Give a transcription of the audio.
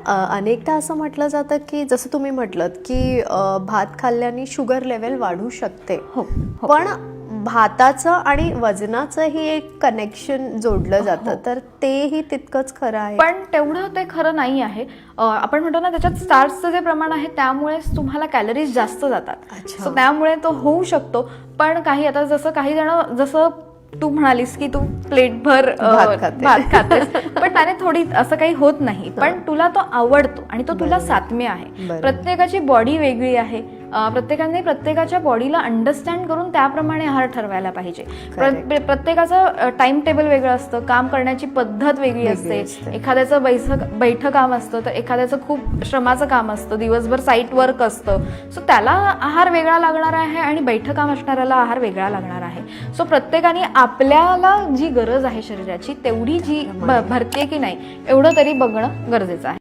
अनेकदा असं म्हटलं जातं की जसं तुम्ही म्हटलत की भात खाल्ल्याने शुगर लेवल वाढू शकते. हो, हो. पण भाताचं आणि वजनाचंही एक कनेक्शन जोडलं जातं, तर तेही तितकंच खरं आहे. पण तेवढं ते खरं नाही आहे. आपण म्हणतो ना, त्याच्यात स्टार्चचं जे प्रमाण आहे त्यामुळेच तुम्हाला कॅलरीज जास्त जातात. अच्छा. सो त्यामुळे तो होऊ शकतो. पण काही आता जसं काही जण, जसं तू म्हणालीस की तू प्लेटभर भात खातेस, पण त्याने थोडी असं काही होत नाही. पण तुला तो आवडतो आणि तो तुला सात्म्य आहे. प्रत्येकाची बॉडी वेगळी आहे. प्रत्येकाने प्रत्येकाच्या बॉडीला अंडरस्टँड करून त्याप्रमाणे आहार ठरवायला पाहिजे. प्रत्येकाचं टाइम टेबल वेगळं असतं, काम करण्याची पद्धत वेगळी असते. एखाद्याचं बैठं काम असतं, तर एखाद्याचं खूप श्रमाचं काम असतं, दिवसभर साईट वर्क असतं. सो त्याला आहार वेगळा लागणार आहे आणि बैठं काम असणाऱ्याला आहार वेगळा लागणार आहे. सो प्रत्येकाने आपल्याला जी गरज आहे शरीराची तेवढी जी भरते की नाही एवढं तरी बघणं गरजेचं आहे.